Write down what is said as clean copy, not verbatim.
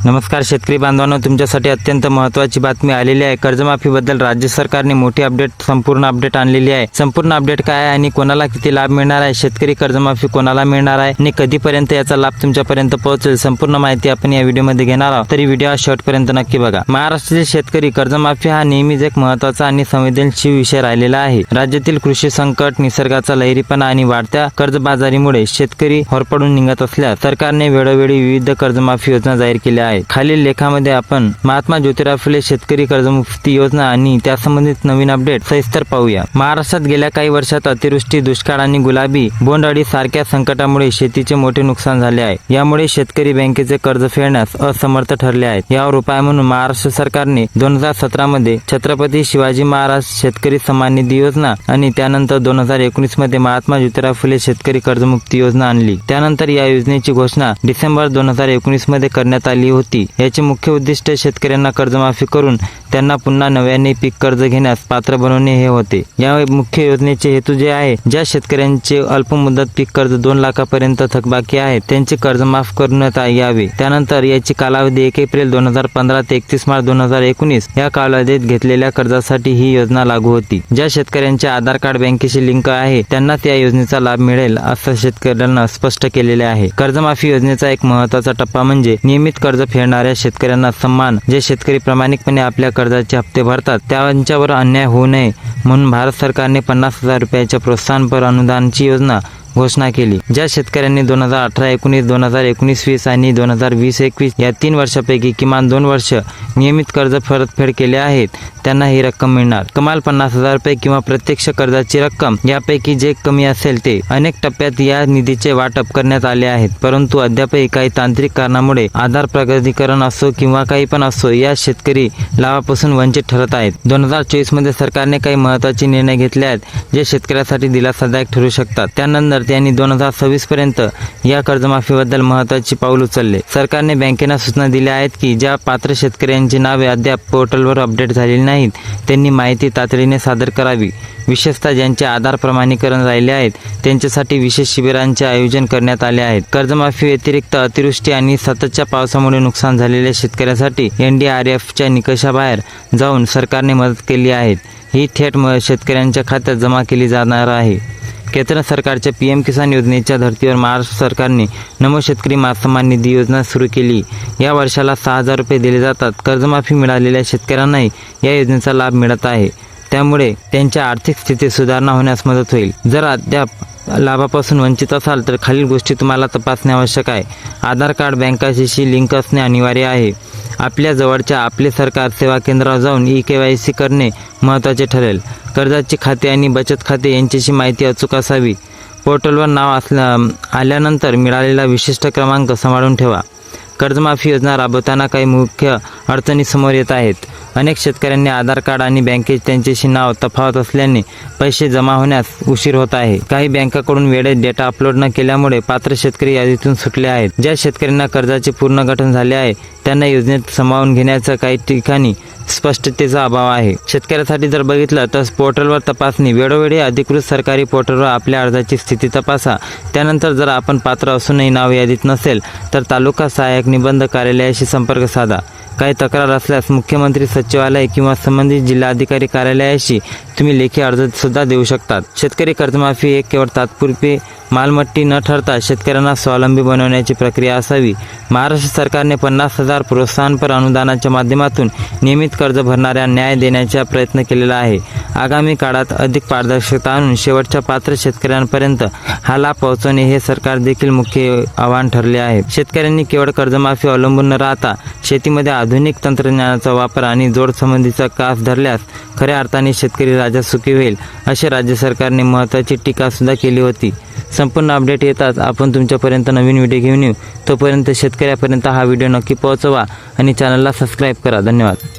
नमस्कार शेतकरी बांधवांनो, तुमच्यासाठी अत्यंत महत्त्वाची बातमी आलेली आहे। कर्जमाफीबद्दल राज्य सरकारने मोठी संपूर्ण अपडेट आणलेली आहे। संपूर्ण अपडेट काय आहे आणि कोणाला किती लाभ मिळणार आहे, शेतकरी कर्जमाफी कोणाला मिळणार आहे आणि कधीपर्यंत याचा लाभ तुमच्यापर्यंत पोहोचेल, संपूर्ण माहिती आपण या व्हिडिओमध्ये घेणार आहोत। तरी व्हिडिओ शेवटपर्यंत नक्की बघा। महाराष्ट्रातील शेतकरी कर्जमाफी हा नेहमीच एक महत्त्वाचा आणि संवेदनशील विषय राहिलेला आहे। राज्यातील कृषी संकट, निसर्गाचा लहरीपणा आणि वाढत्या कर्जबाजारीमुळे शेतकरी होरपळून निघत असल्यास सरकारने वेळोवेळी विविध कर्जमाफी योजना जाहीर केल्या आहेत। खालील लेखामध्ये आपण महात्मा ज्योतिराव फुले शेतकरी कर्जमुक्ती योजना आणि त्यासंबंधित नवीन अपडेट सविस्तर पाहूया। महाराष्ट्रात गेल्या काही वर्षात अतिवृष्टी, दुष्काळ आणि गुलाबी बोंडअळी सारख्या संकटामुळे शेतीचे मोठे नुकसान झाले आहे। यामुळे शेतकरी बँकेचे कर्ज फेडण्यास असमर्थ ठरले आहेत। यावर उपाय म्हणून महाराष्ट्र सरकारने 2017 मध्ये छत्रपती शिवाजी महाराज शेतकरी सन्मान निधी योजना आणि त्यानंतर 2019 मध्ये महात्मा ज्योतिराव फुले शेतकरी कर्जमुक्ती योजना आणली। त्यानंतर या योजनेची घोषणा डिसेंबर 2019 मध्ये करण्यात आली होती। याचे मुख्य उद्दिष्ट शेतकऱ्यांना कर्जमाफी करून त्यांना पुन्हा नव्याने पीक कर्ज घेण्यास पात्र बनवणे हे होते। या मुख्य योजनेचे हेतू जे आहे, ज्या शेतकऱ्यांचे अल्पमुदत पीक कर्ज 2 लाखापर्यंत थकबाकी आहे त्यांचे कर्ज माफ करण्यात यावे। त्यानंतर याची कालावधी 1 एप्रिल 2015 ते 31 मार्च 2019 या कालावधीत घेतलेल्या कर्जासाठी ही योजना लागू होती। ज्या शेतकऱ्यांचे आधार कार्ड बँकेशी लिंक आहे त्यांनाच या योजनेचा लाभ मिळेल असं शेतकऱ्यांना स्पष्ट केलेले आहे। कर्जमाफी योजनेचा एक महत्त्वाचा टप्पा म्हणजे नियमित कर्ज फेडणाऱ्या शेतकऱ्यांना सन्मान। जे शेतकरी प्रामाणिकपणे आपल्या कर्जाचे हप्ते भरतात त्यांच्यावर अन्याय होऊ नये म्हणून भारत सरकारने 50,000 रुपयाच्या प्रोत्साहनपर अनुदानाची योजना घोषणा केली। ज्या शेतकऱ्यांनी 2018-19, 2019-20 आणि 2020-21 या 3 वर्षापैकी किमान 2 वर्ष नियमित कर्ज परतफेड केले आहेत त्यांना ही रक्कम मिळणार। कमाल 50,000 रुपये किंवा प्रत्यक्ष कर्जाची रक्कम यापैकी जे कमी असेल ते। अनेक टप्प्यात या निधीचे वाटप करण्यात आले आहेत, परंतु अद्यापही काही तांत्रिक कारणामुळे आधार प्रगतीकरण असो किंवा काही पण असो या शेतकरी लाभापासून वंचित ठरत आहेत। 2024 मध्ये सरकारने काही महत्त्वाचे निर्णय घेतले आहेत जे शेतकऱ्यासाठी दिलासादायक ठरू शकतात। त्यानंतर त्यांनी 2026 पर्यंत या कर्जमाफीबद्दल महत्त्वाची पाऊल उचलले। सरकारने बँकेला सूचना दिल्या आहेत की ज्या पात्र शेतकऱ्यांची नावे अद्याप पोर्टलवर अपडेट झालेली नाहीत त्यांनी माहिती तातडीने सादर करावी। विशेषतः ज्यांचे आधार प्रमाणीकरण राहिले आहेत त्यांच्यासाठी विशेष शिबिरांचे आयोजन करण्यात आले आहेत। कर्जमाफी व्यतिरिक्त अतिवृष्टी आणि सततच्या पावसामुळे नुकसान झालेल्या शेतकऱ्यांसाठी NDRFच्या निकषाबाहेर जाऊन सरकारने मदत केली आहे। ही थेट शेतकऱ्यांच्या खात्यात जमा केली जाणार आहे। केंद्र सरकारच्या PM किसान योजनेच्या धर्तीवर महाराष्ट्र सरकारने नमो शेतकरी सन्मान निधी योजना सुरू केली। या वर्षाला 6,000 रुपये दिले जातात। कर्जमाफी मिळालेल्या शेतकऱ्यांनाही या योजनेचा लाभ मिळत आहे, त्यामुळे त्यांच्या आर्थिक स्थितीत सुधारणा होण्यास मदत होईल। जर अद्याप लाभापासून वंचित असाल तर खालील गोष्टी तुम्हाला तपासणे आवश्यक आहे। आधार कार्ड बँकेशी लिंक असणे अनिवार्य आहे। आपल्या जवळच्या आपले सरकार सेवा केंद्रावर जाऊन KYC करणे महत्त्वाचे ठरेल। कर्जाचे खाते आणि बचत खाते यांच्याशी माहिती अचूक असावी। पोर्टलवर नाव आल्यानंतर मिळालेला विशिष्ट क्रमांक सांभाळून ठेवा। कर्जमाफी योजना राबवताना काही मुख्य अडचणी समोर येत आहेत। अनेक शेतकऱ्यांनी आधार कार्ड आणि बँकेत त्यांच्याशी नाव तफावत असल्याने पैसे जमा होण्यास उशीर होत आहे। काही बँकांकडून वेळेत डेटा अपलोड न केल्यामुळे पात्र शेतकरी यादीतून सुटले आहेत। ज्या शेतकऱ्यांना कर्जाचे पूर्ण गठन झाले आहे त्यांना योजनेत सामावून घेण्याचा काही ठिकाणी स्पष्टतेचा अभाव आहे। शेतकऱ्यासाठी जर बघितलं तर पोर्टलवर तपासणी, वेळोवेळी अधिकृत सरकारी पोर्टलवर आपल्या अर्जाची स्थिती तपासा। त्यानंतर जर आपण पात्र असूनही नाव यादीत नसेल तर तालुका सहाय्यक निबंध कार्यालयाशी संपर्क साधा। काही तक्रार असल्यास मुख्यमंत्री सचिवालय किंवा संबंधित जिल्हाधिकारी कार्यालयाशी तुम्ही लेखी अर्ज सुद्धा देऊ शकतात। शेतकरी कर्जमाफी एक केवळ तात्पुरती मालमत्ता न ठरता शेतकऱ्यांना स्वावलंबी बनवण्याची प्रक्रिया असावी। महाराष्ट्र सरकारने 50,000 प्रोत्साहनपर अनुदानाच्या माध्यमातून नियमित कर्ज भरणाऱ्या न्याय देण्याचा प्रयत्न केलेला आहे। आगामी काळात अधिक पारदर्शकता आणून शेवटच्या पात्र शेतकऱ्यांपर्यंत हा लाभ पोहोचवणे हे सरकार देखील मुख्य आव्हान ठरले आहे। शेतकऱ्यांनी केवळ कर्जमाफी अवलंबून न राहता शेतीमध्ये आधुनिक तंत्रज्ञानाचा वापर आणि जोड संबंधीचा कास धरल्यास खऱ्या अर्थाने शेतकरी राजा सुखी होईल, असे राज्य सरकारने महत्त्वाची टीका सुद्धा केली होती। संपूर्ण अपडेट येतात आपण तुमच्यापर्यंत नवीन व्हिडिओ घेऊन येऊ। तोपर्यंत शेतकऱ्यापर्यंत हा व्हिडिओ नक्की पोहोचवा आणि चॅनलला सबस्क्राईब करा। धन्यवाद।